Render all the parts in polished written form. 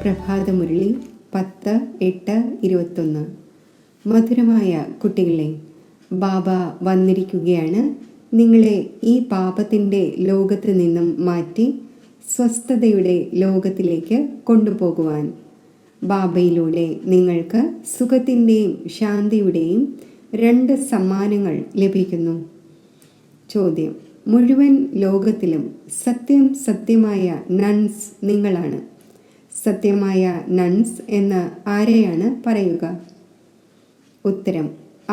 പ്രഭാതമുരളി 10/8/21. മധുരമായ കുട്ടികളെ, ബാബ വന്നിരിക്കുകയാണ് നിങ്ങളെ ഈ പാപത്തിൻ്റെ ലോകത്ത് നിന്നും മാറ്റി സ്വസ്ഥതയുടെ ലോകത്തിലേക്ക് കൊണ്ടുപോകുവാൻ. ബാബയിലൂടെ നിങ്ങൾക്ക് സുഖത്തിൻ്റെയും ശാന്തിയുടെയും 2 സമ്മാനങ്ങൾ ലഭിക്കുന്നു. ചോദ്യം: മുഴുവൻ ലോകത്തിലും സത്യമായ നൺസ് നിങ്ങളാണ്. സത്യമായ നൺസ് എന്ന് ആരെയാണ് പറയുക? ഉത്തരം: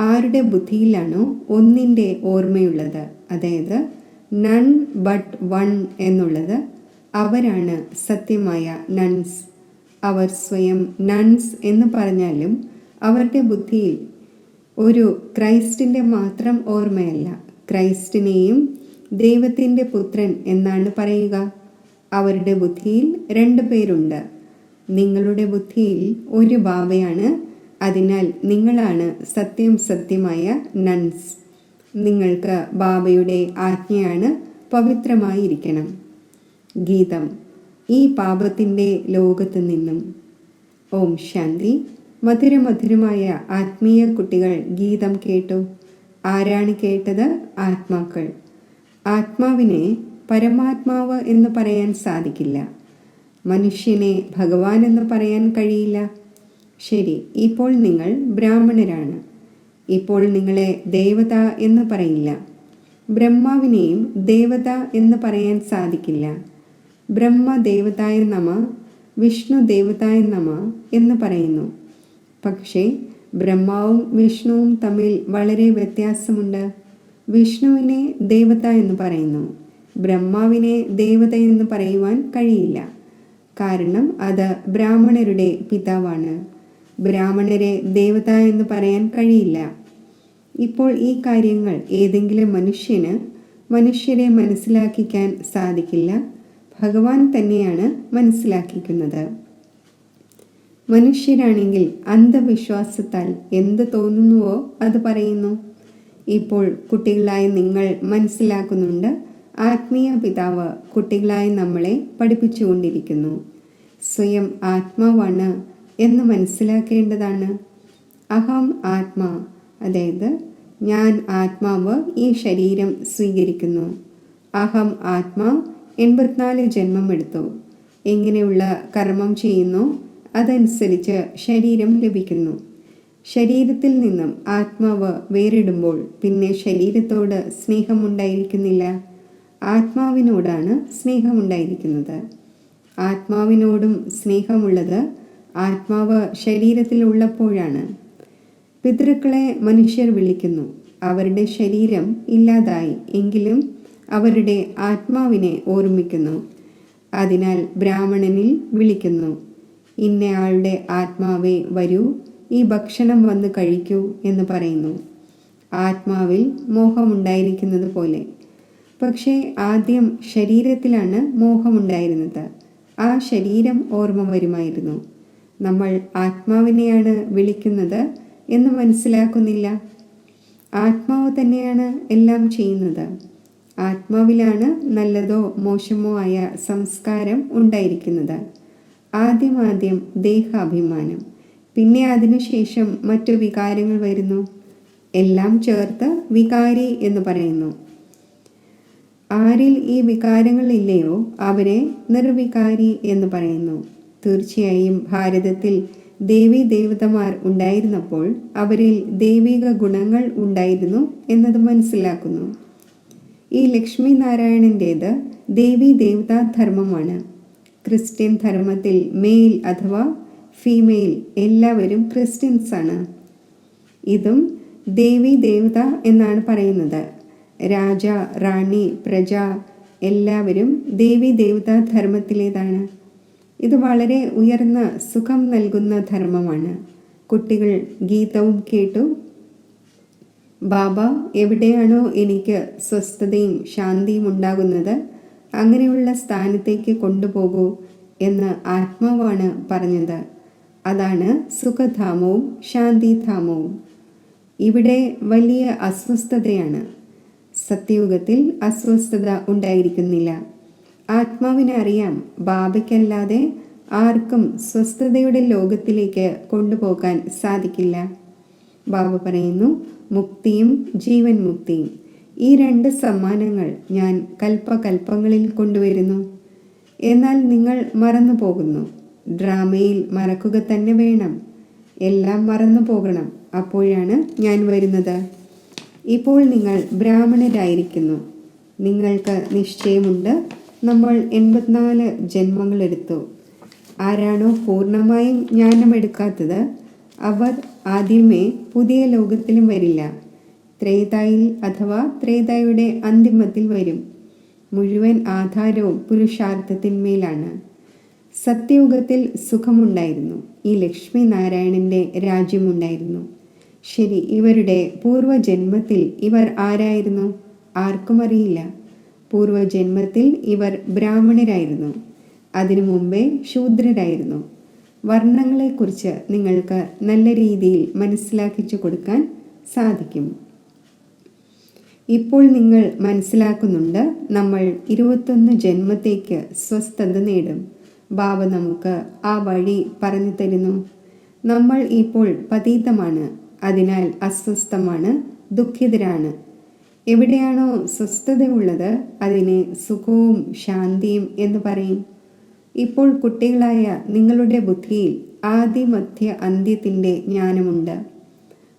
ആരുടെ ബുദ്ധിയിലാണോ ഒന്നിൻ്റെ ഓർമ്മയുള്ളത്, അതായത് നൺ ബട്ട് വൺ എന്നുള്ളത്, അവരാണ് സത്യമായ നൺസ്. അവർ സ്വയം നൺസ് എന്ന് പറഞ്ഞാലും അവരുടെ ബുദ്ധിയിൽ ഒരു ക്രൈസ്റ്റിൻ്റെ മാത്രം ഓർമ്മയല്ല, ക്രൈസ്റ്റിനെയും ദൈവത്തിൻ്റെ പുത്രൻ എന്നാണ് പറയുക. അവരുടെ ബുദ്ധിയിൽ 2 പേരുണ്ട്. നിങ്ങളുടെ ബുദ്ധിയിൽ ഒരു ബാബയാണ്. അതിനാൽ നിങ്ങളാണ് സത്യമായ നൺസ്. നിങ്ങൾക്ക് ബാബയുടെ ആജ്ഞയാണ് പവിത്രമായിരിക്കണം. ഗീതം: ഈ പാപത്തിൻ്റെ ലോകത്ത് നിന്നും. ഓം ശാന്തി. മധുരമായ ആത്മീയ കുട്ടികൾ ഗീതം കേട്ടു. ആരാണ് കേട്ടത്? ആത്മാക്കൾ. ആത്മാവിനെ പരമാത്മാവ് എന്ന് പറയാൻ സാധിക്കില്ല. മനുഷ്യനെ ഭഗവാൻ എന്ന് പറയാൻ കഴിയില്ല. ശരി, ഇപ്പോൾ നിങ്ങൾ ബ്രാഹ്മണരാണ്. ഇപ്പോൾ നിങ്ങളെ ദേവത എന്ന് പറയില്ല. ബ്രഹ്മാവിനെയും ദേവത എന്ന് പറയാൻ സാധിക്കില്ല. ബ്രഹ്മ ദേവതായ നമ, വിഷ്ണു ദേവതായ നമ എന്ന് പറയുന്നു. പക്ഷേ ബ്രഹ്മാവും വിഷ്ണുവും തമ്മിൽ വളരെ വ്യത്യാസമുണ്ട്. വിഷ്ണുവിനെ ദേവത എന്ന് പറയുന്നു. ബ്രഹ്മാവിനെ ദേവത എന്ന് പറയുവാൻ കഴിയില്ല. കാരണം അത് ബ്രാഹ്മണരുടെ പിതാവാണ്. ബ്രാഹ്മണരെ ദേവത എന്ന് പറയാൻ കഴിയില്ല. ഇപ്പോൾ ഈ കാര്യങ്ങൾ ഏതെങ്കിലും മനുഷ്യരെ മനസ്സിലാക്കിക്കാൻ സാധിക്കില്ല. ഭഗവാൻ തന്നെയാണ് മനസ്സിലാക്കിക്കുന്നത്. മനുഷ്യരാണെങ്കിൽ അന്ധവിശ്വാസത്താൽ എന്ത് തോന്നുന്നുവോ അത് പറയുന്നു. ഇപ്പോൾ കുട്ടികളായ നിങ്ങൾ മനസ്സിലാക്കുന്നുണ്ട്. ആത്മീയ പിതാവ് കുട്ടികളായ നമ്മളെ പഠിപ്പിച്ചുകൊണ്ടിരിക്കുന്നു. സ്വയം ആത്മാവാണ് എന്ന് മനസ്സിലാക്കേണ്ടതാണ്. അഹം ആത്മാ, അതായത് ഞാൻ ആത്മാവ് ഈ ശരീരം സ്വീകരിക്കുന്നു. അഹം ആത്മാ 84 ജന്മം എടുത്തു. എങ്ങനെയുള്ള കർമ്മം ചെയ്യുന്നു അതനുസരിച്ച് ശരീരം ലഭിക്കുന്നു. ശരീരത്തിൽ നിന്നും ആത്മാവ് വേറിടുമ്പോൾ പിന്നെ ശരീരത്തോട് സ്നേഹമുണ്ടായിരിക്കുന്നില്ല. ആത്മാവിനോടാണ് സ്നേഹമുണ്ടായിരിക്കുന്നത്. ആത്മാവിനോടും സ്നേഹമുള്ളത് ആത്മാവ് ശരീരത്തിലുള്ളപ്പോഴാണ്. പിതൃക്കളെ മനുഷ്യർ വിളിക്കുന്നു. അവരുടെ ശരീരം ഇല്ലാതായി എങ്കിലും അവരുടെ ആത്മാവിനെ ഓർമ്മിക്കുന്നു. അതിനാൽ ബ്രാഹ്മണനിൽ വിളിക്കുന്നു. ഇന്നയാളുടെ ആത്മാവേ വരൂ, ഈ ഭക്ഷണം വന്ന് കഴിക്കൂ എന്ന് പറയുന്നു. ആത്മാവിൽ മോഹമുണ്ടായിരിക്കുന്നത് പോലെ. പക്ഷേ ആദ്യം ശരീരത്തിലാണ് മോഹമുണ്ടായിരുന്നത്. ആ ശരീരം ഓർമ്മ വരുമായിരുന്നു. നമ്മൾ ആത്മാവിനെയാണ് വിളിക്കുന്നത് എന്ന് മനസ്സിലാക്കുന്നില്ല. ആത്മാവ് തന്നെയാണ് എല്ലാം ചെയ്യുന്നത്. ആത്മാവിലാണ് നല്ലതോ മോശമോ ആയ സംസ്കാരം ഉണ്ടായിരിക്കുന്നത്. ആദ്യം ദേഹാഭിമാനം, പിന്നെ അതിനുശേഷം മറ്റു വികാരങ്ങൾ വരുന്നു. എല്ലാം ചേർത്ത് വികാരി എന്ന് പറയുന്നു. ആരിൽ ഈ വികാരങ്ങൾ ഇല്ലയോ അവരെ നിർവികാരി എന്ന് പറയുന്നു. തീർച്ചയായും ഭാരതത്തിൽ ദേവീദേവതമാർ ഉണ്ടായിരുന്നപ്പോൾ അവരിൽ ദൈവിക ഗുണങ്ങൾ ഉണ്ടായിരുന്നു എന്നത് മനസ്സിലാക്കുന്നു. ഈ ലക്ഷ്മി നാരായണൻ്റേത് ദേവീദേവതാ ധർമ്മമാണ്. ക്രിസ്ത്യൻ ധർമ്മത്തിൽ മെയിൽ അഥവാ ഫീമെയിൽ എല്ലാവരും ക്രിസ്ത്യൻസാണ്. ഇതും ദേവീദേവത എന്നാണ് പറയുന്നത്. രാജ, റാണി, പ്രജ എല്ലാവരും ദേവീദേവതാ ധർമ്മത്തിലേതാണ്. ഇത് വളരെ ഉയർന്ന സുഖം നൽകുന്ന ധർമ്മമാണ്. കുട്ടികൾ ഗീതവും കേട്ടു. ബാബ എവിടെയാണോ എനിക്ക് സ്വസ്ഥതയും ശാന്തിയും ഉണ്ടാകുന്നത് അങ്ങനെയുള്ള സ്ഥാനത്തേക്ക് കൊണ്ടുപോകൂ എന്ന് ആത്മാവാണ് പറഞ്ഞത്. അതാണ് സുഖധാമവും ശാന്തിധാമവും. ഇവിടെ വലിയ അസ്വസ്ഥതയാണ്. സത്യയുഗത്തിൽ അസ്വസ്ഥത ഉണ്ടായിരിക്കുന്നില്ല. ആത്മാവിനെ അറിയാം, ബാബയ്ക്കല്ലാതെ ആർക്കും സ്വസ്ഥതയുടെ ലോകത്തിലേക്ക് കൊണ്ടുപോകാൻ സാധിക്കില്ല. ബാബ പറയുന്നു, മുക്തിയും ജീവൻ മുക്തിയും, ഈ 2 സമ്മാനങ്ങൾ ഞാൻ കൽപ്പകൽപ്പങ്ങളിൽ കൊണ്ടുവരുന്നു. എന്നാൽ നിങ്ങൾ മറന്നു പോകുന്നു. ഡ്രാമയിൽ മറക്കുക തന്നെ വേണം. എല്ലാം മറന്നു പോകണം. അപ്പോഴാണ് ഞാൻ വരുന്നത്. ഇപ്പോൾ നിങ്ങൾ ബ്രാഹ്മണരായിരിക്കുന്നു. നിങ്ങൾക്ക് നിശ്ചയമുണ്ട്, നമ്മൾ 84 ജന്മങ്ങളെടുത്തു. ആരാണോ പൂർണ്ണമായും ജ്ഞാനമെടുക്കാത്തത് അവർ ആദ്യമേ പുതിയ ലോകത്തിലും വരില്ല. ത്രേതായിൽ അഥവാ ത്രേതായുടെ അന്തിമത്തിൽ വരും. മുഴുവൻ ആധാരവും പുരുഷാർത്ഥത്തിന്മേലാണ്. സത്യയുഗത്തിൽ സുഖമുണ്ടായിരുന്നു. ഈ ലക്ഷ്മി നാരായണന്റെ രാജ്യമുണ്ടായിരുന്നു. ശരി, ഇവരുടെ പൂർവജന്മത്തിൽ ഇവർ ആരായിരുന്നു? ആർക്കും അറിയില്ല. പൂർവജന്മത്തിൽ ഇവർ ബ്രാഹ്മണരായിരുന്നു. അതിനു മുമ്പേ ശൂദ്രരായിരുന്നു. വർണ്ണങ്ങളെക്കുറിച്ച് നിങ്ങൾക്ക് നല്ല രീതിയിൽ മനസ്സിലാക്കിച്ചു കൊടുക്കാൻ സാധിക്കും. ഇപ്പോൾ നിങ്ങൾ മനസ്സിലാക്കുന്നുണ്ട്, നമ്മൾ 21 ജന്മത്തേക്ക് സ്വസ്ഥത നേടും. ബാബ നമുക്ക് ആ വഴി പറഞ്ഞു തരുന്നു. നമ്മൾ ഇപ്പോൾ പതീതമാണ്, അതിനാൽ അസ്വസ്ഥമാണ്, ദുഃഖിതരാണ്. എവിടെയാണോ സ്വസ്ഥതയുള്ളത് അതിനെ സുഖവും ശാന്തിയും എന്ന് പറയും. ഇപ്പോൾ കുട്ടികളായ നിങ്ങളുടെ ബുദ്ധിയിൽ ആദി മധ്യ അന്ത്യത്തിൻ്റെ ജ്ഞാനമുണ്ട്.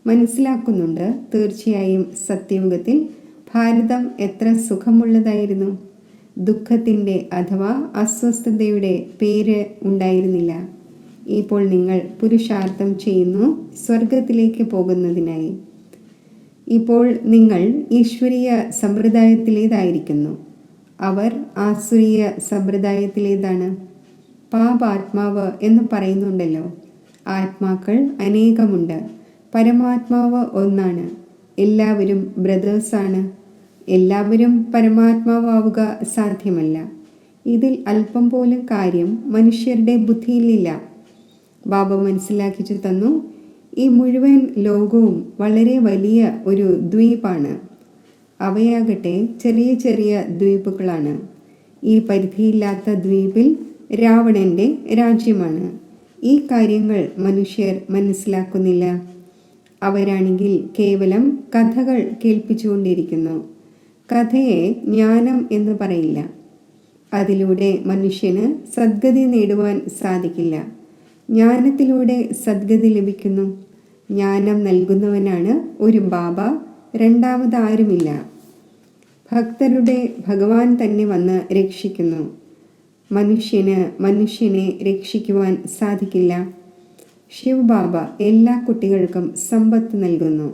മനസ്സിലാക്കുന്നുണ്ട്, തീർച്ചയായും സത്യയുഗത്തിൽ ഭാരതം എത്ര സുഖമുള്ളതായിരുന്നു. ദുഃഖത്തിൻ്റെ അഥവാ അസ്വസ്ഥതയുടെ പേര് ഉണ്ടായിരുന്നില്ല. ഇപ്പോൾ നിങ്ങൾ പുരുഷാർത്ഥം ചെയ്യുന്നു സ്വർഗത്തിലേക്ക് പോകുന്നതിനായി. ഇപ്പോൾ നിങ്ങൾ ഈശ്വരീയ സമ്പ്രദായത്തിലേതായിരിക്കുന്നു. അവർ ആസുരീയ സമ്പ്രദായത്തിലേതാണ്. പാപാത്മാവ് എന്ന് പറയുന്നുണ്ടല്ലോ. ആത്മാക്കൾ അനേകമുണ്ട്, പരമാത്മാവ് ഒന്നാണ്. എല്ലാവരും ബ്രദേഴ്സാണ്. എല്ലാവരും പരമാത്മാവാവുക സാധ്യമല്ല. ഇതിൽ അല്പം പോലും കാര്യം മനുഷ്യരുടെ ബുദ്ധിയിലില്ല. ബാബ മനസ്സിലാക്കിച്ചു തന്നു, ഈ മുഴുവൻ ലോകവും വളരെ വലിയ ഒരു ദ്വീപാണ്. അവയാകട്ടെ ചെറിയ ചെറിയ ദ്വീപുകളാണ്. ഈ പരിധിയില്ലാത്ത ദ്വീപിൽ രാവണന്റെ രാജ്യമാണ്. ഈ കാര്യങ്ങൾ മനുഷ്യർ മനസ്സിലാക്കുന്നില്ല. അവരാണെങ്കിൽ കേവലം കഥകൾ കേൾപ്പിച്ചുകൊണ്ടിരിക്കുന്നു. കഥയെ ജ്ഞാനം എന്ന് പറയില്ല. അതിലൂടെ മനുഷ്യന് സദ്ഗതി നേടുവാൻ സാധിക്കില്ല. ജ്ഞാനത്തിലൂടെ സദ്ഗതി ലഭിക്കുന്നു. ജ്ഞാനം നൽകുന്നവനാണ് ഒരു ബാബ, രണ്ടാമതാരുമില്ല. ഭക്തരുടെ ഭഗവാൻ തന്നെ വന്ന് രക്ഷിക്കുന്നു. മനുഷ്യനെ രക്ഷിക്കുവാൻ സാധിക്കില്ല. ശിവബാബ എല്ലാ കുട്ടികൾക്കും സമ്പത്ത് നൽകുന്നു.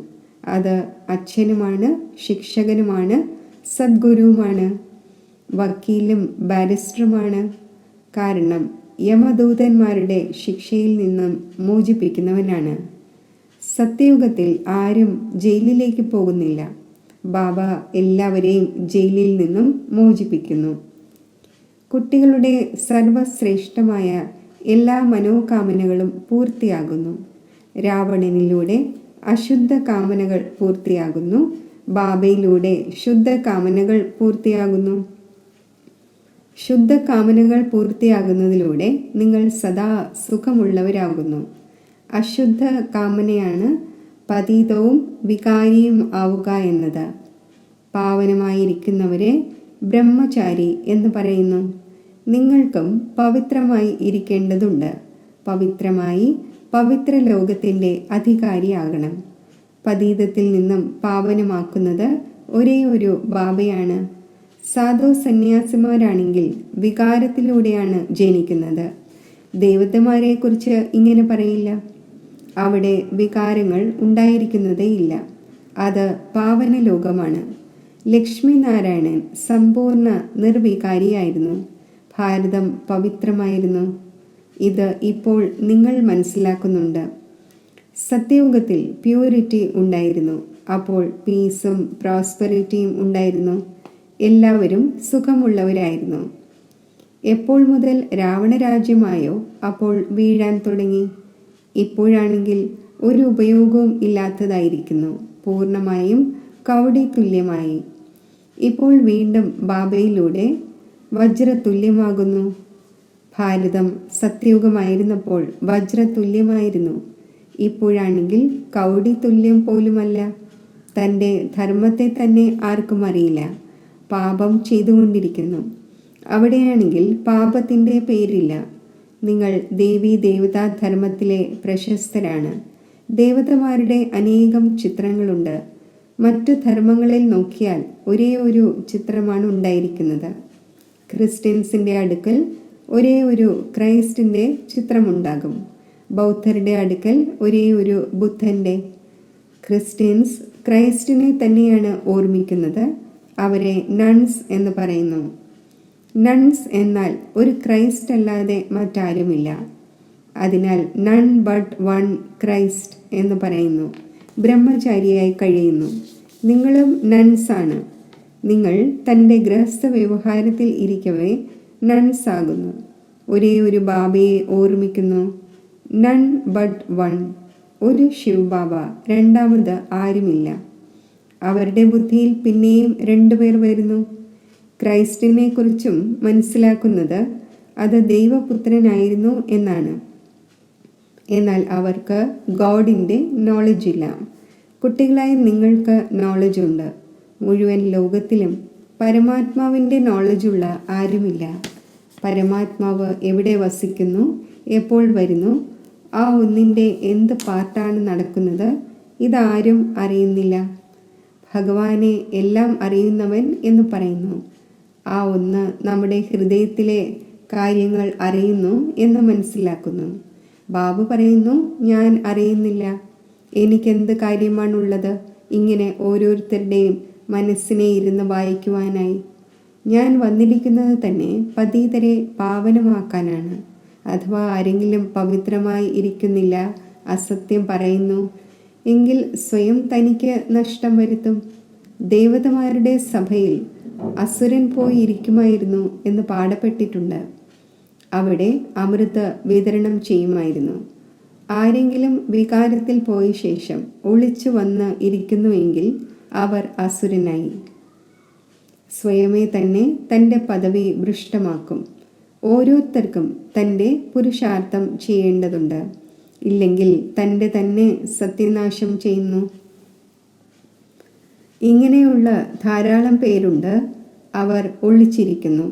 അത് അച്ഛനുമാണ്, ശിക്ഷകനുമാണ്, സദ്ഗുരുവുമാണ്, വക്കീലും ബാരിസ്റ്ററുമാണ്. കാരണം യമദൂതന്മാരുടെ ശിക്ഷയിൽ നിന്നും മോചിപ്പിക്കുന്നവനാണ്. സത്യയുഗത്തിൽ ആരും ജയിലിലേക്ക് പോകുന്നില്ല. ബാബ എല്ലാവരെയും ജയിലിൽ നിന്നും മോചിപ്പിക്കുന്നു. കുട്ടികളുടെ സർവശ്രേഷ്ഠമായ എല്ലാ മനോകാമനകളും പൂർത്തിയാകുന്നു. രാവണനിലൂടെ അശുദ്ധ കാമനകൾ പൂർത്തിയാകുന്നു. ബാബയിലൂടെ ശുദ്ധ കാമനകൾ പൂർത്തിയാകുന്നു. ശുദ്ധ കാമനകൾ പൂർത്തിയാകുന്നതിലൂടെ നിങ്ങൾ സദാ സുഖമുള്ളവരാകുന്നു. അശുദ്ധ കാമനയാണ് പതീതവും വികാരിയും ആവുക എന്നത്. പാവനമായിരിക്കുന്നവരെ ബ്രഹ്മചാരി എന്ന് പറയുന്നു. നിങ്ങൾക്കും പവിത്രമായി ഇരിക്കേണ്ടതുണ്ട്. പവിത്രമായി പവിത്ര ലോകത്തിൻ്റെ അധികാരിയാകണം. പതീതത്തിൽ നിന്നും പാവനമാക്കുന്നത് ഒരേ ഒരു ബാബയാണ്. സാധു സന്യാസിമാരാണെങ്കിൽ വികാരത്തിലൂടെയാണ് ജനിക്കുന്നത്. ദേവതമാരെക്കുറിച്ച് ഇങ്ങനെ പറയില്ല. അവിടെ വികാരങ്ങൾ ഉണ്ടായിരിക്കുന്നതേയില്ല. അത് പാവന ലോകമാണ്. ലക്ഷ്മി നാരായണൻ സമ്പൂർണ്ണ നിർവികാരിയായിരുന്നു. ഭാരതം പവിത്രമായിരുന്നു. ഇത് ഇപ്പോൾ നിങ്ങൾ മനസ്സിലാക്കുന്നുണ്ട്. സത്യയുഗത്തിൽ പ്യൂരിറ്റി ഉണ്ടായിരുന്നു. അപ്പോൾ പീസും പ്രോസ്പെറിറ്റിയും ഉണ്ടായിരുന്നു. എല്ലാവരും സുഖമുള്ളവരായിരുന്നു. എപ്പോൾ മുതൽ രാവണരാജ്യമായോ അപ്പോൾ വീഴാൻ തുടങ്ങി. ഇപ്പോഴാണെങ്കിൽ ഒരു ഉപയോഗവും ഇല്ലാത്തതായിരിക്കുന്നു. പൂർണ്ണമായും കവടി തുല്യമായി. ഇപ്പോൾ വീണ്ടും ബാബയിലൂടെ വജ്രതുല്യമാകുന്നു. ഭാരതം സത്യയുഗമായിരുന്നപ്പോൾ വജ്രതുല്യമായിരുന്നു. ഇപ്പോഴാണെങ്കിൽ കൗടി തുല്യം പോലുമല്ല. തൻ്റെ ധർമ്മത്തെ തന്നെ ആർക്കും അറിയില്ല. പാപം ചെയ്തുകൊണ്ടിരിക്കുന്നു. അവിടെയാണെങ്കിൽ പാപത്തിൻ്റെ പേരില്ല. നിങ്ങൾ ദേവീ ദേവതാ ധർമ്മത്തിലെ പ്രശസ്തരാണ്. ദേവതമാരുടെ അനേകം ചിത്രങ്ങളുണ്ട്. മറ്റു ധർമ്മങ്ങളിൽ നോക്കിയാൽ ഒരേ ഒരു ചിത്രമാണ് ഉണ്ടായിരിക്കുന്നത്. ക്രിസ്ത്യൻസിൻ്റെ അടുക്കൽ ഒരേ ഒരു ക്രൈസ്റ്റിൻ്റെ ചിത്രമുണ്ടാകും. ബൗദ്ധരുടെ അടുക്കൽ ഒരേ ഒരു ബുദ്ധൻ്റെ. ക്രിസ്ത്യൻസ് ക്രൈസ്റ്റിനെ തന്നെയാണ് ഓർമ്മിക്കുന്നത്. അവരെ നൺസ് എന്ന് പറയുന്നു. നൺസ് എന്നാൽ ഒരു ക്രൈസ്റ്റ് അല്ലാതെ മറ്റാരുമില്ല. അതിനാൽ നൺ ബട്ട് വൺ ക്രൈസ്റ്റ് എന്ന് പറയുന്നു. ബ്രഹ്മചാരിയായി കഴിയുന്നു. നിങ്ങളും നൺസാണ്. നിങ്ങൾ തൻ്റെ ഗൃഹസ്ഥ വ്യവഹാരത്തിൽ ഇരിക്കവേ നൺസ് ആകുന്നു. ഒരേ ഒരു ബാബയെ ഓർമ്മിക്കുന്നു. None but one. ഒരു ശിവ് ബാബ, രണ്ടാമത് ആരുമില്ല. അവരുടെ ബുദ്ധിയിൽ പിന്നെയും 2 പേർ വരുന്നു. ക്രൈസ്റ്റിനെ കുറിച്ചും മനസ്സിലാക്കുന്നത് അത് ദൈവപുത്രനായിരുന്നു എന്നാണ്. എന്നാൽ അവർക്ക് ഗോഡിൻ്റെ നോളജ് ഇല്ല. കുട്ടികളായ നിങ്ങൾക്ക് നോളജ് ഉണ്ട്. മുഴുവൻ ലോകത്തിലും പരമാത്മാവിൻ്റെ നോളജുള്ള ആരുമില്ല. പരമാത്മാവ് എവിടെ വസിക്കുന്നു, എപ്പോൾ വരുന്നു, ആ ഒന്നിൻ്റെ എന്ത് പാർട്ടാണ് നടക്കുന്നത്, ഇതാരും അറിയുന്നില്ല. ഭഗവാനെ എല്ലാം അറിയുന്നവൻ എന്ന് പറയുന്നു. ആ ഒന്ന് നമ്മുടെ ഹൃദയത്തിലെ കാര്യങ്ങൾ അറിയുന്നു എന്ന് മനസ്സിലാക്കുന്നു. ബാബു പറയുന്നു, ഞാൻ അറിയുന്നില്ല, എനിക്കെന്ത് കാര്യമാണുള്ളത് ഇങ്ങനെ ഓരോരുത്തരുടെയും മനസ്സിനെ ഇരുന്ന് വായിക്കുവാനായി. ഞാൻ വന്നിരിക്കുന്നത് തന്നെ പതീതരെ പാവനമാക്കാനാണ്. അഥവാ ആരെങ്കിലും പവിത്രമായി ഇരിക്കുന്നില്ല, അസത്യം പറയുന്നു എങ്കിൽ സ്വയം തനിക്ക് നഷ്ടം വരുത്തും. ദേവതമാരുടെ സഭയിൽ അസുരൻ പോയി ഇരിക്കുമായിരുന്നു എന്ന് പാടപ്പെട്ടിട്ടുണ്ട്. അവിടെ അമൃത് വിതരണം ചെയ്യുമായിരുന്നു. ആരെങ്കിലും വികാരത്തിൽ പോയ ശേഷം ഒളിച്ചു വന്ന് ഇരിക്കുന്നുവെങ്കിൽ അവർ അസുരനായി. സ്വയമേ തന്നെ തൻ്റെ പദവി ഭ്രഷ്ടമാക്കും. ഓരോരുത്തർക്കും തൻ്റെ പുരുഷാർത്ഥം ചെയ്യേണ്ടതുണ്ട്. ഇല്ലെങ്കിൽ തൻ്റെ തന്നെ സത്യനാശം ചെയ്യുന്നു. ഇങ്ങനെയുള്ള ധാരാളം പേരുണ്ട്. അവർ ഒളിച്ചിരിക്കുന്നു.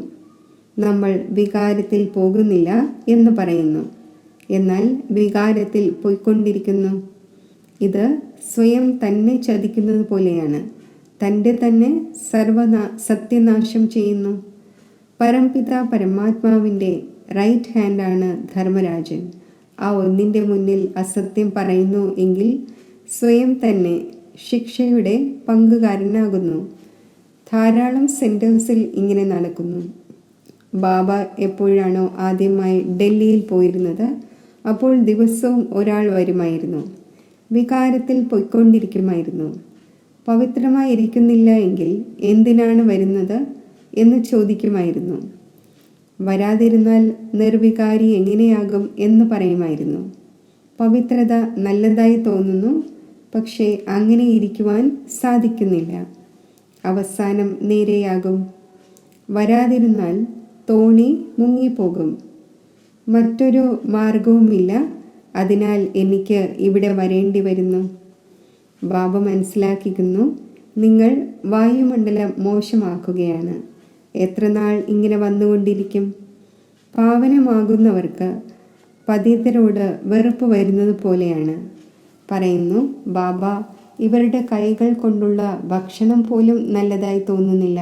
നമ്മൾ വികാരത്തിൽ പോകുന്നില്ല എന്ന് പറയുന്നു, എന്നാൽ വികാരത്തിൽ പോയിക്കൊണ്ടിരിക്കുന്നു. ഇത് സ്വയം തന്നെ ചതിക്കുന്നത് പോലെയാണ്. തൻ്റെ തന്നെ സത്യനാശം ചെയ്യുന്നു. പരംപിത പരമാത്മാവിൻ്റെ റൈറ്റ് ഹാൻഡാണ് ധർമ്മരാജൻ. ആ ഒന്നിൻ്റെ മുന്നിൽ അസത്യം പറയുന്നു എങ്കിൽ സ്വയം തന്നെ ശിക്ഷയുടെ പങ്കുകാരനാകുന്നു. ധാരാളം സെൻറ്റേഴ്സിൽ ഇങ്ങനെ നടക്കുന്നു. ബാബ എപ്പോഴാണോ ആദ്യമായി ഡൽഹിയിൽ പോയിരുന്നത്, അപ്പോൾ ദിവസവും ഒരാൾ വരുമായിരുന്നു. വികാരത്തിൽ പൊയ്ക്കൊണ്ടിരിക്കുമായിരുന്നു. പവിത്രമായിരിക്കുന്നില്ല എങ്കിൽ എന്തിനാണ് വരുന്നത് എന്ന് ചോദിക്കുമായിരുന്നു. വരാതിരുന്നാൽ നിർവികാരി എങ്ങനെയാകും എന്ന് പറയുമായിരുന്നു. പവിത്രത നല്ലതായി തോന്നുന്നു, പക്ഷേ അങ്ങനെ ഇരിക്കുവാൻ സാധിക്കുന്നില്ല. അവസാനം നേരെയാകും. വരാതിരുന്നാൽ തോണി മുങ്ങിപ്പോകും. മറ്റൊരു മാർഗവുമില്ല. അതിനാൽ എനിക്ക് ഇവിടെ വരേണ്ടി വരുന്നു. ബാബ മനസ്സിലാക്കിക്കുന്നു, നിങ്ങൾ വായുമണ്ഡലം മോശമാക്കുകയാണ്. എത്ര നാൾ ഇങ്ങനെ വന്നുകൊണ്ടിരിക്കും? പാവനമാകുന്നവർക്ക് പതിതരോട് വെറുപ്പ് വരുന്നത് പോലെയാണ്. പറയുന്നു, ബാബ, ഇവരുടെ കൈകൾ കൊണ്ടുള്ള ഭക്ഷണം പോലും നല്ലതായി തോന്നുന്നില്ല.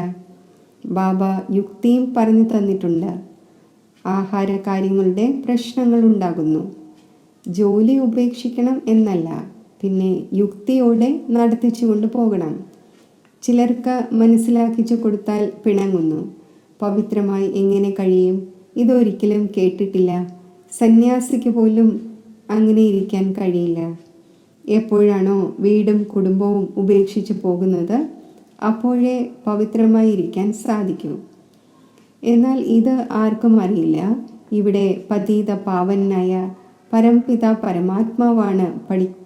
ബാബ യുക്തിയും പറഞ്ഞു തന്നിട്ടുണ്ട്. ആഹാര കാര്യങ്ങളുടെ പ്രശ്നങ്ങളുണ്ടാകുന്നു. ജോലി ഉപേക്ഷിക്കണം എന്നല്ല, പിന്നെ യുക്തിയോടെ നടത്തിച്ചു കൊണ്ട് പോകണം. ചിലർക്ക് മനസ്സിലാക്കിച്ചു കൊടുത്താൽ പിണങ്ങുന്നു. പവിത്രമായി എങ്ങനെ കഴിയും? ഇതൊരിക്കലും കേട്ടിട്ടില്ല. സന്യാസിക്ക് പോലും അങ്ങനെ ഇരിക്കാൻ കഴിയില്ല. എപ്പോഴാണോ വീടും കുടുംബവും ഉപേക്ഷിച്ച് പോകുന്നത്, അപ്പോഴേ പവിത്രമായി ഇരിക്കാൻ സാധിക്കൂ. എന്നാൽ ഇത് ആർക്കും അറിയില്ല. ഇവിടെ പതീത പാവനായ പരംപിത പരമാത്മാവാണ്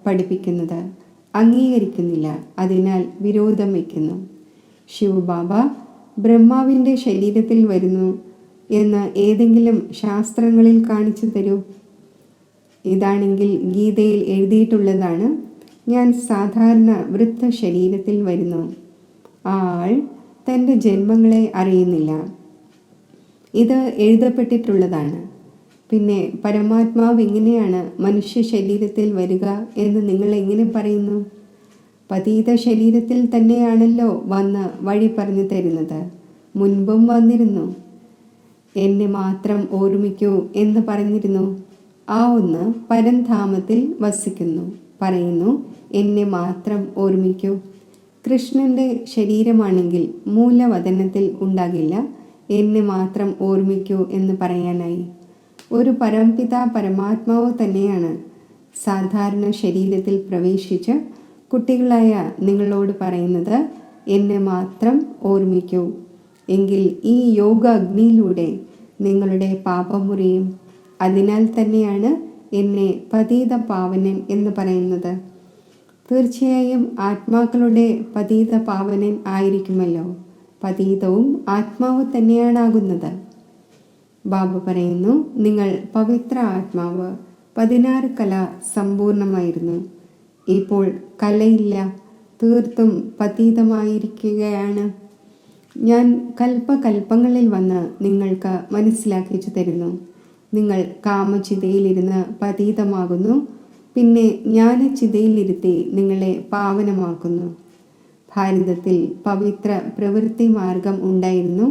പഠിപ്പിക്കുന്നത്. അംഗീകരിക്കുന്നില്ല. അതിനാൽ വിരോധം വയ്ക്കുന്നു. ശിവബാബ ബ്രഹ്മാവിൻ്റെ ശരീരത്തിൽ വരുന്നു. എന്ന് ഏതെങ്കിലും ശാസ്ത്രങ്ങളിൽ കാണിച്ചു തരൂ. ഇതാണെങ്കിൽ ഗീതയിൽ എഴുതിയിട്ടുള്ളതാണ്. ഞാൻ സാധാരണ വൃദ്ധ ശരീരത്തിൽ വരുന്നു. ആ ആൾ തൻ്റെ ജന്മങ്ങളെ അറിയുന്നില്ല. ഇത് എഴുതപ്പെട്ടിട്ടുള്ളതാണ്. പിന്നെ പരമാത്മാവ് എങ്ങനെയാണ് മനുഷ്യ ശരീരത്തിൽ വരിക എന്ന് നിങ്ങൾ എങ്ങനെ പറയുന്നു? പതീത ശരീരത്തിൽ തന്നെയാണല്ലോ വന്ന് വഴി പറഞ്ഞു തരുന്നത്. മുൻപും വന്നിരുന്നു. എന്നെ മാത്രം ഓർമ്മിക്കൂ എന്ന് പറഞ്ഞിരുന്നു. ആ ഒന്ന് പരംധാമത്തിൽ വസിക്കുന്നു. പറയുന്നു, എന്നെ മാത്രം ഓർമ്മിക്കൂ. കൃഷ്ണന്റെ ശരീരമാണെങ്കിൽ മൂലവതനത്തിൽ ഉണ്ടാകില്ല എന്നെ മാത്രം ഓർമ്മിക്കൂ എന്ന് പറയാനായി. ഒരു പരംപിത പരമാത്മാവ് തന്നെയാണ് സാധാരണ ശരീരത്തിൽ പ്രവേശിച്ച് കുട്ടികളായ നിങ്ങളോട് പറയുന്നത്, എന്നെ മാത്രം ഓർമ്മിക്കൂ. എങ്കിൽ ഈ യോഗ അഗ്നിയിലൂടെ നിങ്ങളുടെ പാപം മുറിയും. അതിനാൽ തന്നെയാണ് എന്നെ പതീത പാവനൻ എന്ന് പറയുന്നത്. തീർച്ചയായും ആത്മാക്കളുടെ പതീത പാവനൻ ആയിരിക്കുമല്ലോ. പതീതവും ആത്മാവ് തന്നെയാണാകുന്നത്. ബാബ പറയുന്നു, നിങ്ങൾ പവിത്ര ആത്മാവ്. 16 കല സമ്പൂർണമായിരുന്നു. ഇപ്പോൾ കലയില്ല, തീർത്തും പതീതമായിരിക്കുകയാണ്. ഞാൻ കൽപ്പകൽപ്പങ്ങളിൽ വന്ന് നിങ്ങൾക്ക് മനസ്സിലാക്കിച്ചു തരുന്നു. നിങ്ങൾ കാമചിതയിലിരുന്ന് പതീതമാകുന്നു. പിന്നെ ജ്ഞാനചിതയിലിരുത്തി നിങ്ങളെ പാവനമാക്കുന്നു. ഭാരതത്തിൽ പവിത്ര പ്രവൃത്തി മാർഗം ഉണ്ടായിരുന്നു.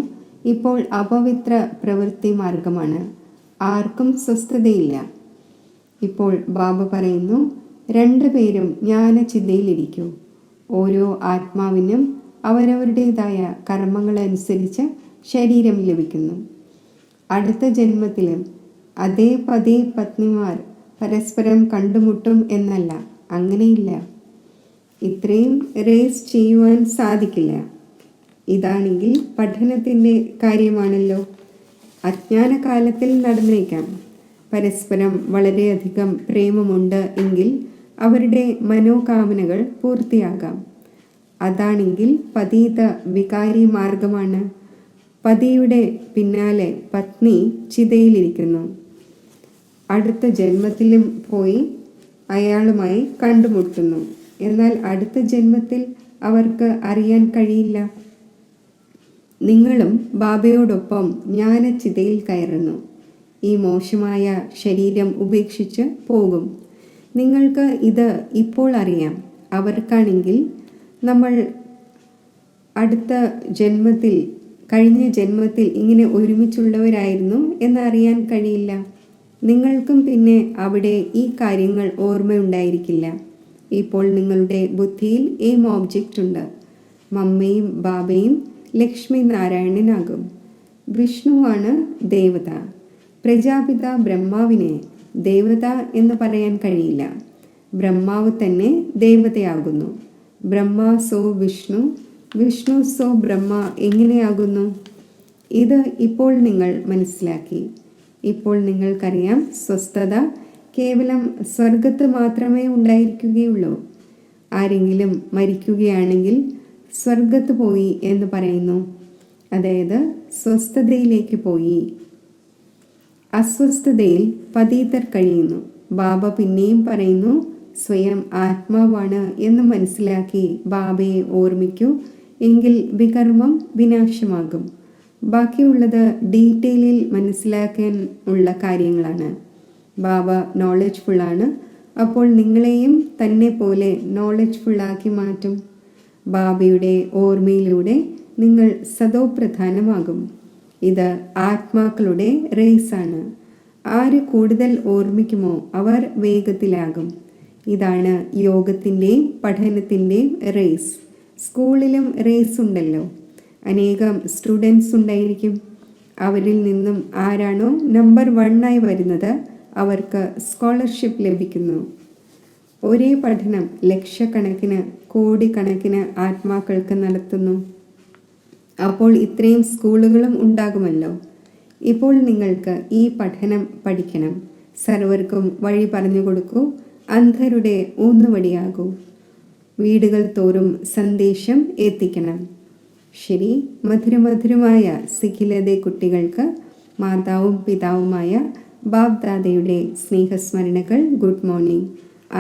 ഇപ്പോൾ അപവിത്ര പ്രവൃത്തി മാർഗമാണ്. ആർക്കും സ്വസ്ഥതയില്ല. ഇപ്പോൾ ബാബ പറയുന്നു, 2 പേരും ജ്ഞാനചിതയിലിരിക്കൂ. ഓരോ ആത്മാവിനും അവരവരുടേതായ കർമ്മങ്ങളനുസരിച്ച് ശരീരം ലഭിക്കുന്നു. അടുത്ത ജന്മത്തിലും അതേ പതി പത്നിമാർ പരസ്പരം കണ്ടുമുട്ടും എന്നല്ല. അങ്ങനെയില്ല. ഇത്രയും റേസ് ചെയ്യുവാൻ സാധിക്കില്ല. ഇതാണെങ്കിൽ പഠനത്തിൻ്റെ കാര്യമാണല്ലോ. അജ്ഞാനകാലത്തിൽ നടന്നേക്കാം. പരസ്പരം വളരെയധികം പ്രേമമുണ്ട് എങ്കിൽ അവരുടെ മനോകാമനകൾ പൂർത്തിയാകാം. അതാണെങ്കിൽ പതീത വികാരി മാർഗമാണ്. പതിയുടെ പിന്നാലെ പത്നി ചിതയിലിരിക്കുന്നു. അടുത്ത ജന്മത്തിലും പോയി അയാളുമായി കണ്ടുമുട്ടുന്നു. എന്നാൽ അടുത്ത ജന്മത്തിൽ അവർക്ക് അറിയാൻ കഴിയില്ല. നിങ്ങളും ബാബയോടൊപ്പം ജ്ഞാനചിതയിൽ കയറുന്നു. ഈ മോശമായ ശരീരം ഉപേക്ഷിച്ച് പോകും. നിങ്ങൾക്ക് ഇത് ഇപ്പോൾ അറിയാം. അവർക്കാണെങ്കിൽ നമ്മൾ അടുത്ത ജന്മത്തിൽ, കഴിഞ്ഞ ജന്മത്തിൽ ഇങ്ങനെ ഒരുമിച്ചുള്ളവരായിരുന്നു എന്നറിയാൻ കഴിയില്ല. നിങ്ങൾക്കും പിന്നെ അവിടെ ഈ കാര്യങ്ങൾ ഓർമ്മയുണ്ടായിരിക്കില്ല. ഇപ്പോൾ നിങ്ങളുടെ ബുദ്ധിയിൽ എയിം ഓബ്ജക്റ്റ് ഉണ്ട്. മമ്മയും ബാബയും ലക്ഷ്മി നാരായണനാകും. വിഷ്ണുവാണ് ദേവത. പ്രജാപിത ബ്രഹ്മാവിനെ ദേവത എന്ന് പറയാൻ കഴിയില്ല. ബ്രഹ്മാവ് തന്നെ ദേവതയാകുന്നു. ബ്രഹ്മ സോ വിഷ്ണു, വിഷ്ണു സോ ബ്രഹ്മ എങ്ങനെയാകുന്നു? ഇത് ഇപ്പോൾ നിങ്ങൾ മനസ്സിലാക്കി. ഇപ്പോൾ നിങ്ങൾക്കറിയാം, സ്വസ്ഥത കേവലം സ്വർഗത്ത് മാത്രമേ ഉണ്ടായിരിക്കുകയുള്ളൂ. ആരെങ്കിലും മരിക്കുകയാണെങ്കിൽ സ്വർഗത്ത് പോയി എന്ന് പറയുന്നു. അതായത് സ്വസ്ഥതയിലേക്ക് പോയി. അസ്വസ്ഥതയിൽ പതീതർ കഴിയുന്നു. ബാബ പിന്നെയും പറയുന്നു, സ്വയം ആത്മാവാണ് എന്ന് മനസ്സിലാക്കി ബാബയെ ഓർമ്മിക്കൂ. എങ്കിൽ വികർമ്മം വിനാശമാകും. ബാക്കിയുള്ളത് ഡീറ്റെയിലിൽ മനസ്സിലാക്കാൻ ഉള്ള കാര്യങ്ങളാണ്. ബാബ നോളജ്ഫുള്ളാണ്. അപ്പോൾ നിങ്ങളെയും തന്നെ പോലെ നോളജ്ഫുള്ളാക്കി മാറ്റും. ബാബയുടെ ഓർമ്മയിലൂടെ നിങ്ങൾ സദോപ്രധാനമാകും. ഇത് ആത്മാക്കളുടെ റേസാണ്. ആര് കൂടുതൽ ഓർമ്മിക്കുമോ അവർ വേഗത്തിലാകും. ഇതാണ് യോഗത്തിൻ്റെയും പഠനത്തിൻ്റെയും റേസ്. സ്കൂളിലും റേസ് ഉണ്ടല്ലോ. അനേകം സ്റ്റുഡൻസ് ഉണ്ടായിരിക്കും. അവരിൽ നിന്നും ആരാണോ നമ്പർ 1 വരുന്നത് അവർക്ക് സ്കോളർഷിപ്പ് ലഭിക്കുന്നു. ഒരേ പഠനം ലക്ഷക്കണക്കിന് കോടിക്കണക്കിന് ആത്മാക്കൾക്ക് നടത്തുന്നു. അപ്പോൾ ഇത്രയും സ്കൂളുകളും ഉണ്ടാകുമല്ലോ. ഇപ്പോൾ നിങ്ങൾക്ക് ഈ പഠനം പഠിക്കണം. സർവർക്കും വഴി പറഞ്ഞു കൊടുക്കൂ. അന്ധരുടെ ഊന്നുവടിയാകൂ. വീടുകൾ തോറും സന്ദേശം എത്തിക്കണം. ശരി, മധുരമധുരമായ സിഖിലതെ കുട്ടികൾക്ക് മാതാവും പിതാവുമായ ബാബ്ദാദയുടെ സ്നേഹസ്മരണകൾ. Good morning.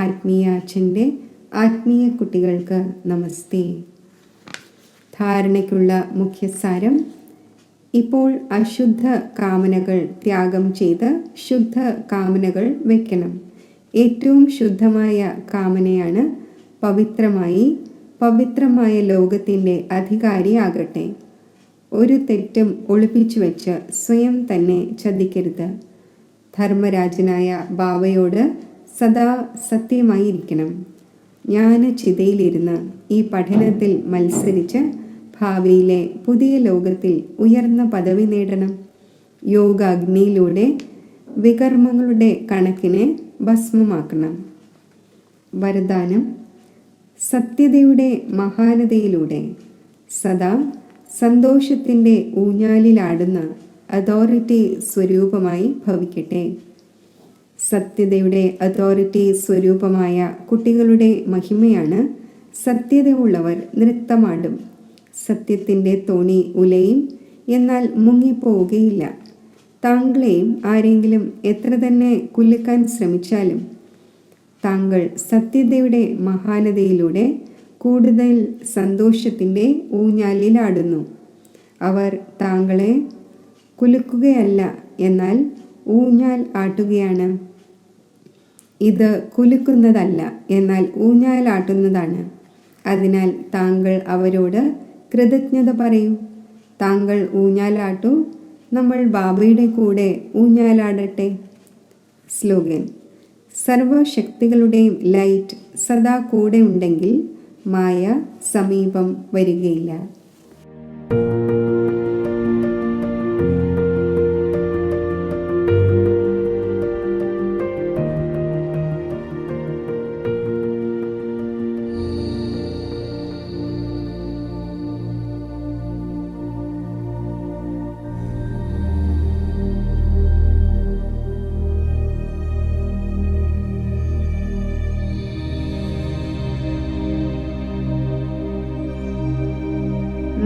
ആത്മീയ അച്ഛൻ്റെ ആത്മീയ കുട്ടികൾക്ക് നമസ്തേ. ധാരണയ്ക്കുള്ള മുഖ്യസാരം: ഇപ്പോൾ അശുദ്ധ കാമനകൾ ത്യാഗം ചെയ്ത് ശുദ്ധ കാമനകൾ വയ്ക്കണം. ഏറ്റവും ശുദ്ധമായ കാമനയാണ് പവിത്രമായ ലോകത്തിൻ്റെ അധികാരിയാകട്ടെ. ഒരു തെറ്റും ഒളിപ്പിച്ചു വെച്ച് സ്വയം തന്നെ ചതിക്കരുത്. ധർമ്മരാജനായ ബാബയോട് സദാ സത്യമായിരിക്കണം. ജ്ഞാനചിതയിലിരുന്ന് ഈ പഠനത്തിൽ മത്സരിച്ച് ഭാവിയിലെ പുതിയ ലോകത്തിൽ ഉയർന്ന പദവി നേടണം. യോഗാഗ്നിയിലൂടെ വികർമ്മങ്ങളുടെ കണക്കിനെ ഭസ്മമാക്കണം. വരദാനം: സത്യതയുടെ മഹാനതയിലൂടെ സദാ സന്തോഷത്തിൻ്റെ ഊഞ്ഞാലിലാടുന്ന അതോറിറ്റി സ്വരൂപമായി ഭവിക്കട്ടെ. സത്യതയുടെ അതോറിറ്റി സ്വരൂപമായ കുട്ടികളുടെ മഹിമയാണ് സത്യത ഉള്ളവർ നൃത്തമാടും. സത്യത്തിൻ്റെ തോണി ഉലയും, എന്നാൽ മുങ്ങിപ്പോവുകയില്ല. താങ്കളെയും ആരെങ്കിലും എത്ര തന്നെ കുലുക്കാൻ ശ്രമിച്ചാലും താങ്കൾ സത്യതയുടെ മഹാനതയിലൂടെ കൂടുതൽ സന്തോഷത്തിൻ്റെ ഊഞ്ഞാലിലാടുന്നു. അവർ താങ്കളെ കുലുക്കുകയല്ല, എന്നാൽ ഊഞ്ഞാൽ ആട്ടുകയാണ്. ഇത് കുലുക്കുന്നതല്ല, എന്നാൽ ഊഞ്ഞാലാട്ടുന്നതാണ്. അതിനാൽ താങ്കൾ അവരോട് കൃതജ്ഞത പറയൂ. താങ്കൾ ഊഞ്ഞാലാട്ടു, നമ്മൾ ബാബയുടെ കൂടെ ഊഞ്ഞാലാടട്ടെ. സ്ലോഗൻ: സർവശക്തികളുടെയും ലൈറ്റ് സദാ കൂടെ ഉണ്ടെങ്കിൽ മായ സമീപം വരികയില്ല.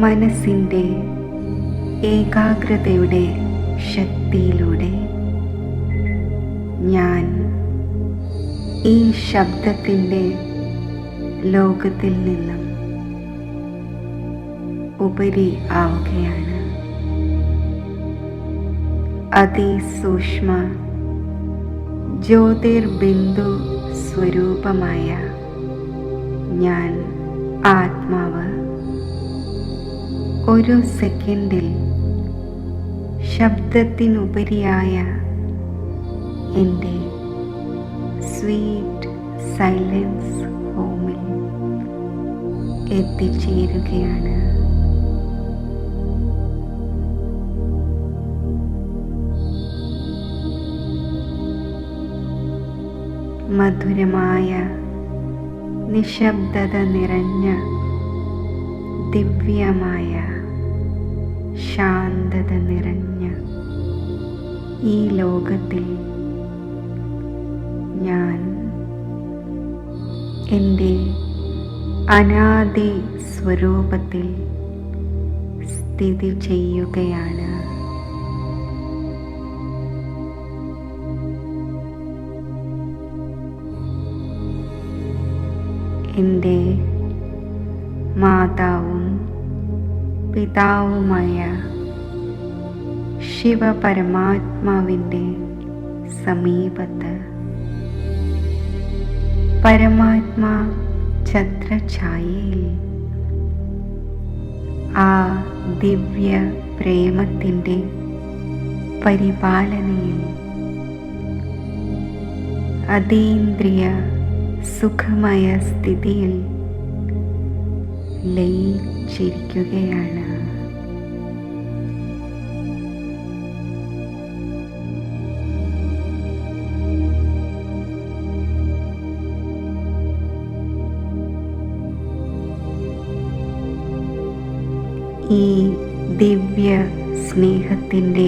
മനസ്സിൻ്റെ ഏകാഗ്രതയുടെ ശക്തിയിലൂടെ ഞാൻ ഈ ശബ്ദത്തിൻ്റെ ലോകത്തിൽ നിന്നും ഉപരി ആവുകയാണ്. അതിസൂക്ഷ്മ ജ്യോതിർബിന്ദു സ്വരൂപമായ ഞാൻ ആത്മാവ് ഒരു സെക്കൻഡിൽ ശബ്ദത്തിനുപരിയായ എൻ്റെ സ്വീറ്റ് സൈലൻസ് ഹോമിൽ എത്തിച്ചേരുകയാണ്. മധുരമായ നിശബ്ദത നിറഞ്ഞ ദിവ്യമായ ശാന്തത നിറഞ്ഞ ഈ ലോകത്തിൽ ഞാൻ എൻ്റെ അനാദി സ്വരൂപത്തിൽ സ്ഥിതി ചെയ്യുകയാണ്. എൻ്റെ മാതാവും പിതാവുമായ ശിവപരമാത്മാവിൻ്റെ സമീപത്ത് പരമാത്മാ ഛത്രഛായയിൽ ആ ദിവ്യ പ്രേമത്തിൻ്റെ പരിപാലനയിൽ അതീന്ദ്രിയ സുഖമയ സ്ഥിതിയിൽ ലയിച്ചിരിക്കുകയാണ്. ഈ ദിവ്യ സ്നേഹത്തിൻ്റെ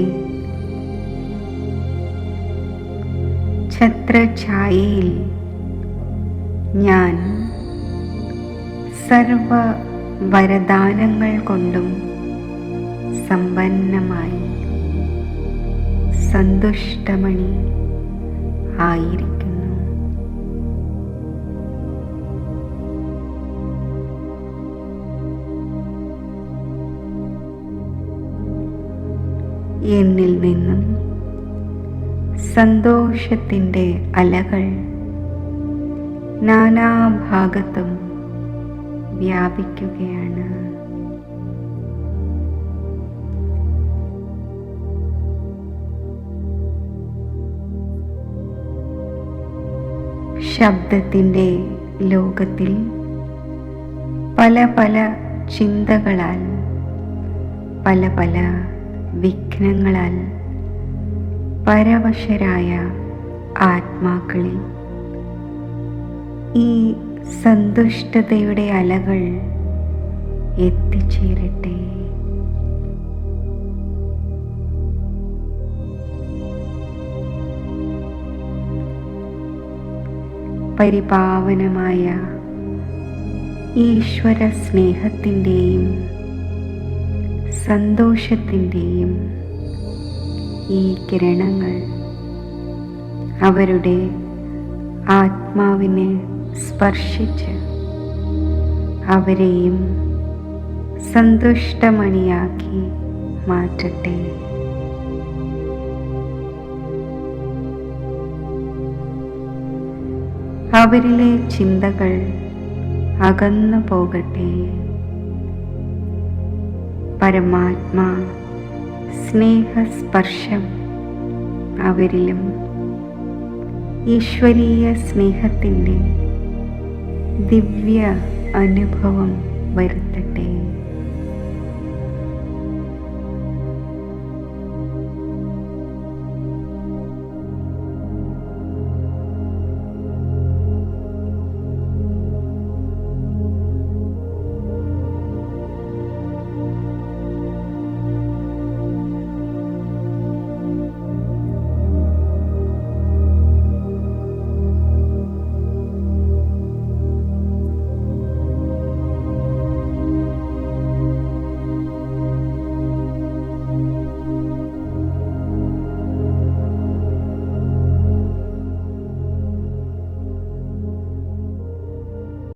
ഛത്രഛായയിൽ ഞാൻ സർവ വരദാനങ്ങൾ കൊണ്ടും സമ്പന്നമായി സന്തുഷ്ടമണി ആയിരിക്കുന്നു. എന്നിൽ നിന്നും സന്തോഷത്തിൻ്റെ അലകൾ നാനാഭാഗത്തും വ്യാപിക്കുകയാണ്. ശബ്ദത്തിൻ്റെ ലോകത്തിൽ പല പല ചിന്തകളാൽ, പല പല വിഘ്നങ്ങളാൽ പരവശരായ ആത്മാക്കളിൽ ഈ സന്തുഷ്ടതയുടെ അലകൾ എത്തിച്ചേരട്ടെ. പരിപാവനമായ ഈശ്വര സ്നേഹത്തിൻ്റെയും സന്തോഷത്തിൻ്റെയും ഈ കിരണങ്ങൾ അവരുടെ ആത്മാവിനെ സ്പർശിച്ച് അവരെയും സന്തുഷ്ടമണിയാക്കി മാറ്റട്ടെ. അവരിലെ ചിന്തകൾ അകന്നു പോകട്ടെ. പരമാത്മാ സ്നേഹസ്പർശം അവരിലും ഈശ്വരീയ സ്നേഹത്തിൻ്റെ ദിവ്യ അനുഭവം വരുത്തട്ടെ.